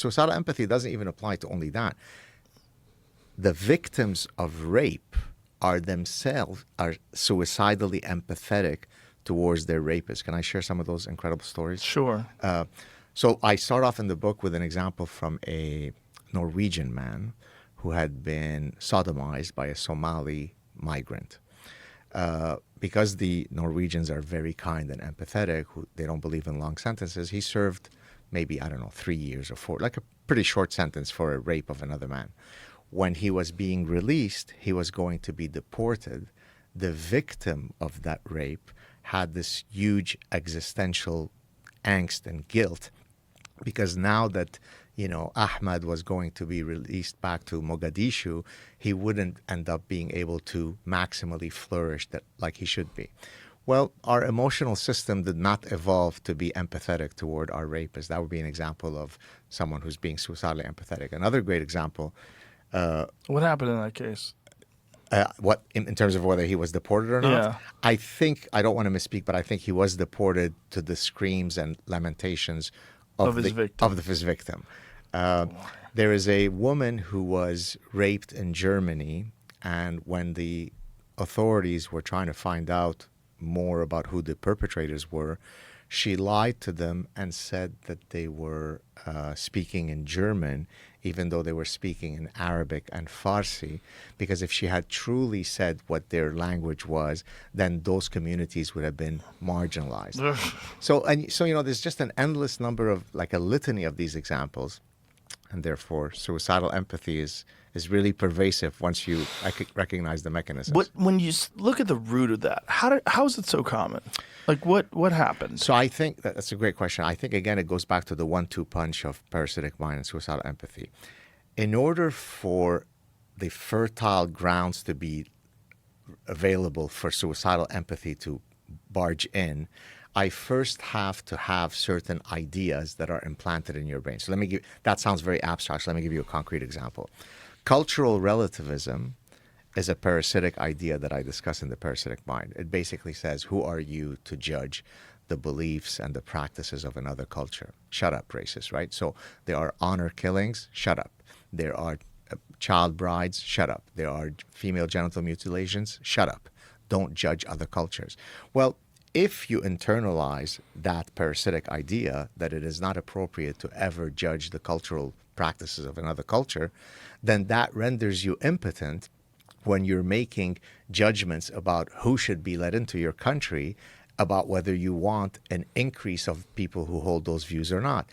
Suicidal empathy doesn't even apply to only that. The victims of rape are themselves are suicidally empathetic towards their rapists. Can I share some of those incredible stories? Sure. So I start off in the book with an example from a Norwegian man who had been sodomized by a Somali migrant. Because the Norwegians are very kind and empathetic, they don't believe in long sentences, he served maybe, I don't know, 3 years or 4, like a pretty short sentence for a rape of another man. When he was being released, he was going to be deported. The victim of that rape had this huge existential angst and guilt because now that, Ahmad was going to be released back to Mogadishu, he wouldn't end up being able to maximally flourish like he should be. Well, our emotional system did not evolve to be empathetic toward our rapists. That would be an example of someone who's being suicidally empathetic. Another great example. What happened in that case? What in terms of whether he was deported or not? Yeah. I think, I don't want to misspeak, but I think he was deported to the screams and lamentations of his victim. There is a woman who was raped in Germany, and when the authorities were trying to find out more about who the perpetrators were, she lied to them and said that they were speaking in German, even though they were speaking in Arabic and Farsi, because if she had truly said what their language was, then those communities would have been marginalized. So there's just an endless number of, like a litany of these examples, and therefore suicidal empathy is really pervasive once you recognize the mechanisms. But when you look at the root of that, how is it so common? Like what happened? So I think that's a great question. I think, again, it goes back to the 1-2 punch of parasitic mind and suicidal empathy. In order for the fertile grounds to be available for suicidal empathy to barge in, I first have to have certain ideas that are implanted in your brain. So that sounds very abstract, so let me give you a concrete example. Cultural relativism is a parasitic idea that I discuss in the parasitic mind. It basically says, who are you to judge the beliefs and the practices of another culture? Shut up, racist, right? So there are honor killings, shut up. There are child brides, shut up. There are female genital mutilations, shut up. Don't judge other cultures. Well, if you internalize that parasitic idea that it is not appropriate to ever judge the cultural practices of another culture, then that renders you impotent when you're making judgments about who should be let into your country, about whether you want an increase of people who hold those views or not.